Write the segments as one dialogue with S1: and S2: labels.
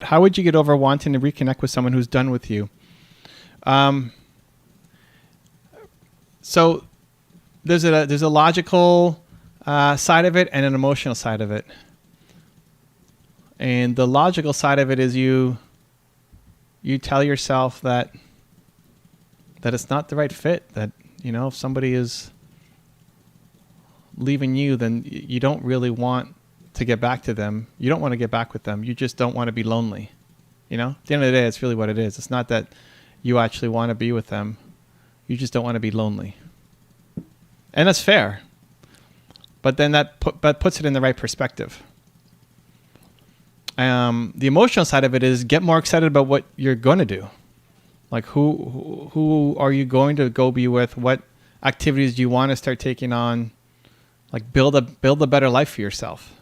S1: How would you get over wanting to reconnect with someone who's done with you? So there's a logical side of it and an emotional side of it. And the logical side of it is you tell yourself that it's not the right fit, that, if somebody is leaving you, then you don't really want to get back to them. You don't want to get back with them. You just don't want to be lonely. At the end of the day, it's really what it is. It's not that you actually want to be with them. You just don't want to be lonely. And that's fair. But then that puts it in the right perspective. The emotional side of it is get more excited about what you're going to do. Like who are you going to go be with? What activities do you want to start taking on? Like build a better life for yourself.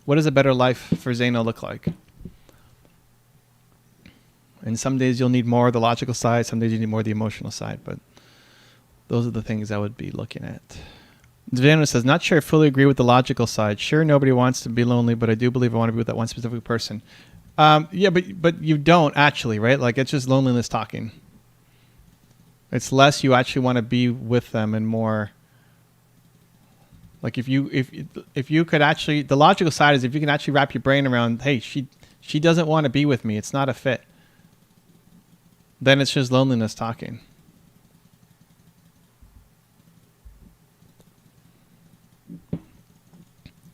S1: What does a better life for Zeno look like? And some days you'll need more of the logical side. Some days you need more of the emotional side. But those are the things I would be looking at. Zeno says, not sure I fully agree with the logical side. Sure, nobody wants to be lonely, but I do believe I want to be with that one specific person. Yeah, but you don't actually, right? Like it's just loneliness talking. It's less you actually want to be with them and more like if you could actually, the logical side is if you can actually wrap your brain around, hey, she doesn't want to be with me. It's not a fit. Then it's just loneliness talking.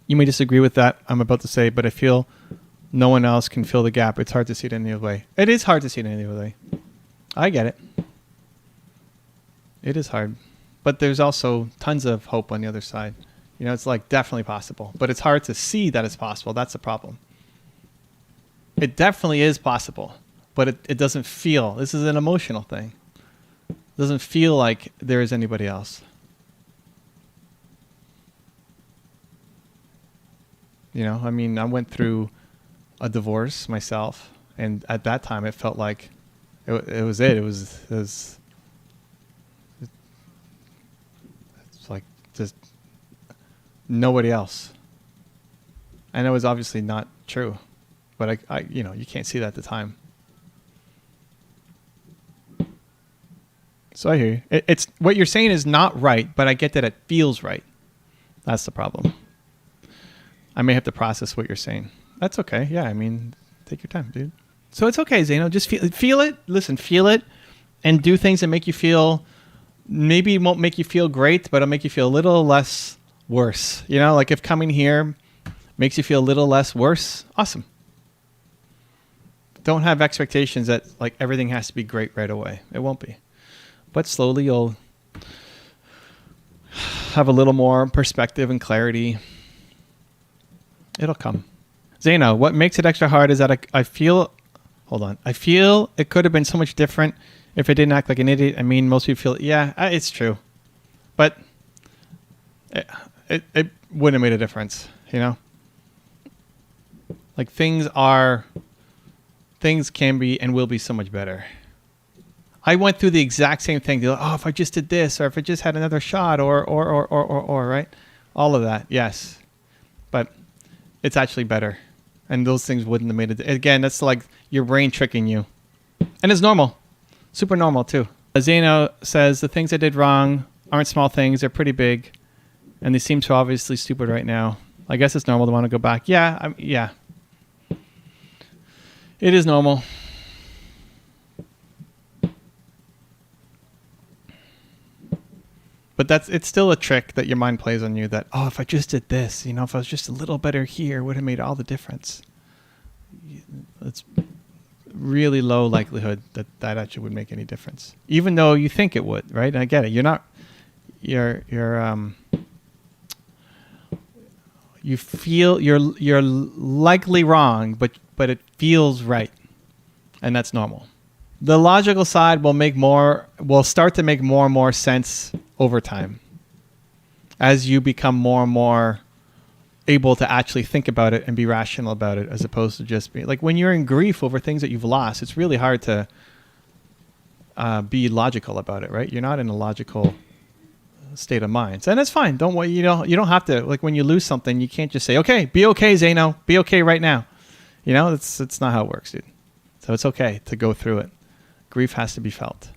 S1: You may disagree with that, I'm about to say, but I feel no one else can fill the gap. It's hard to see it any other way. It is hard to see it any other way. I get it. It is hard. But there's also tons of hope on the other side. It's like definitely possible. But it's hard to see that it's possible. That's the problem. It definitely is possible. But it doesn't feel. This is an emotional thing. It doesn't feel like there is anybody else. I went through a divorce myself, and at that time it felt like it was it's like just nobody else. And it was obviously not true, but I you can't see that at the time. So I hear you. It's what you're saying is not right, but I get that it feels right. That's the problem. I may have to process what you're saying. That's okay. Yeah, take your time, dude. So it's okay, Zeno. Just feel it. Listen, feel it, and do things that make you feel. Maybe it won't make you feel great, but it'll make you feel a little less worse. Like if coming here makes you feel a little less worse, awesome. Don't have expectations that like everything has to be great right away. It won't be. But slowly you'll have a little more perspective and clarity. It'll come. Zeno, what makes it extra hard is that I feel it could have been so much different if I didn't act like an idiot. Most people feel, yeah, it's true. But it wouldn't have made a difference, Like things can be and will be so much better. I went through the exact same thing. Like, oh, if I just did this, or if I just had another shot, or right? All of that, yes. But it's actually better. And those things wouldn't have made it. Again, that's like your brain tricking you. And it's normal. Super normal, too. Zeno says, the things I did wrong aren't small things. They're pretty big. And they seem so obviously stupid right now. I guess it's normal to want to go back. Yeah, yeah. It is normal. But it's still a trick that your mind plays on you that, oh, if I just did this, if I was just a little better here, it would have made all the difference. It's really low likelihood that actually would make any difference, even though you think it would, right? And I get it. You feel you're likely wrong, but it feels right. And that's normal. The logical side will start to make more and more sense over time as you become more and more able to actually think about it and be rational about it, as opposed to just being like when you're in grief over things that you've lost, it's really hard to be logical about it, right? You're not in a logical state of mind. And that's fine. Don't worry. You don't have to, like when you lose something, you can't just say, okay, be okay, Zeno, be okay right now. You know, it's not how it works, dude. So it's okay to go through it. Grief has to be felt.